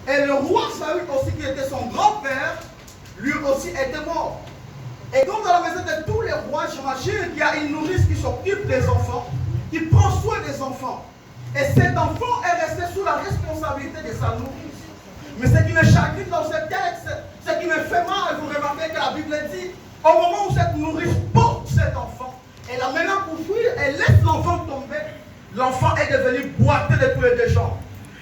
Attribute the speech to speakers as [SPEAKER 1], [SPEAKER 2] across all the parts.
[SPEAKER 1] Et le roi Saül aussi, qui était son grand-père, lui aussi était mort. Et comme dans la maison de tous les rois, j'imagine qu'il y a une nourrice qui s'occupe des enfants, qui prend soin des enfants. Et cet enfant est resté sous la responsabilité de sa nourrice. Mais ce qui me chagrine dans ce texte, ce qui me fait mal, vous remarquez que la Bible dit, au moment où cette nourrice porte cet enfant, elle l'amène pour fuir, elle laisse l'enfant tomber, l'enfant est devenu boiteux de tous les deux jambes.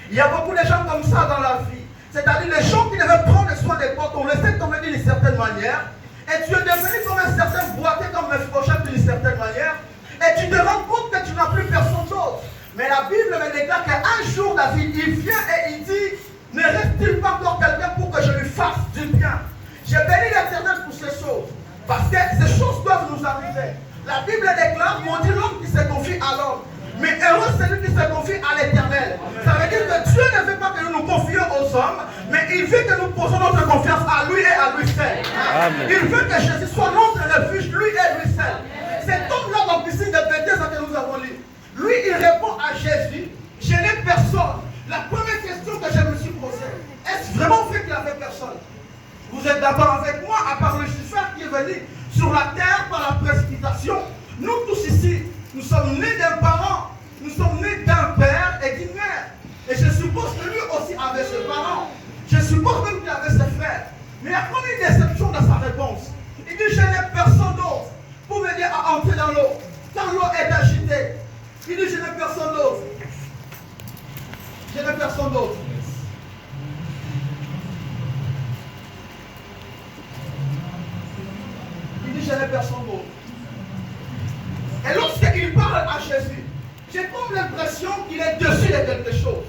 [SPEAKER 1] Il y a beaucoup de gens comme ça dans la vie. C'est-à-dire les gens qui devaient prendre soin des portes, on laissait tomber d'une certaine manière, et tu es devenu comme un certain boiteux, comme un prochain d'une certaine manière, et tu te rends compte que tu n'as plus personne d'autre. Mais la Bible me déclare qu'un jour, David, il vient et il dit, ne reste-t-il pas encore quelqu'un pour que je lui fasse du bien? J'ai béni l'Éternel pour ces choses, parce que ces choses doivent nous arriver. La Bible déclare, on dit l'homme qui se confie à l'homme. Mais heureux celui qui se confie à l'Éternel. Ça veut dire que Dieu ne veut pas que nous nous confions aux hommes, mais il veut que nous posons notre confiance à lui et à lui seul. Amen. Il veut que Jésus soit notre refuge, lui et lui seul. Cet homme-là dans la piscine de Bethesda que nous avons lu, lui il répond à Jésus, je n'ai personne. La première question que je me suis posée, est-ce vraiment vrai qu'il n'avait personne? Vous êtes d'accord avec moi, à part Lucifer qui est venu sur la terre par la précipitation? Nous tous ici, nous sommes nés d'un parent, nous sommes nés d'un père et d'une mère. Et je suppose que lui aussi avait ses parents. Je suppose même qu'il avait ses frères. Mais il y a comme une déception dans sa réponse. Il dit, je n'ai personne d'autre pour m'aider à entrer dans l'eau. Quand l'eau est agitée, il dit, je n'ai personne d'autre. Je n'ai personne d'autre. Il dit, je n'ai personne d'autre. Et lorsqu'il parle à Jésus, j'ai comme l'impression qu'il est dessus de quelque chose.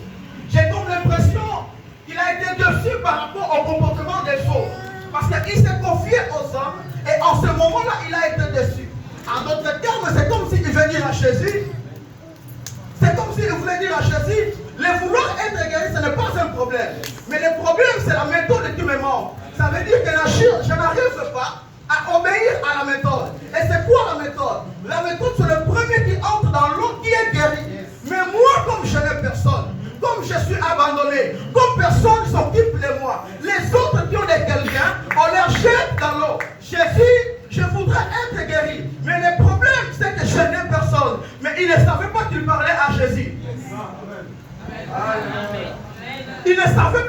[SPEAKER 1] J'ai comme l'impression qu'il a été dessus par rapport au comportement des autres. Parce qu'il s'est confié aux hommes et en ce moment-là, il a été dessus. En d'autres termes, c'est comme s'il veut dire à Jésus, c'est comme s'il voulait dire à Jésus, le vouloir être guéri, ce n'est pas un problème. Mais le problème, c'est la méthode de tous mes membres. Ça veut dire que je n'arrive pas à obéir à la méthode. Et c'est quoi la méthode? La méthode, c'est le premier qui entre dans l'eau qui est guéri. Mais moi, comme je n'ai personne, comme je suis abandonné, comme personne ne s'occupe de moi, les autres qui ont des quelqu'un, on les jette dans l'eau. Jésus, je voudrais être guéri. Mais le problème, c'est que je n'ai personne. Mais il ne savait pas qu'il parlait à Jésus. Il ne savait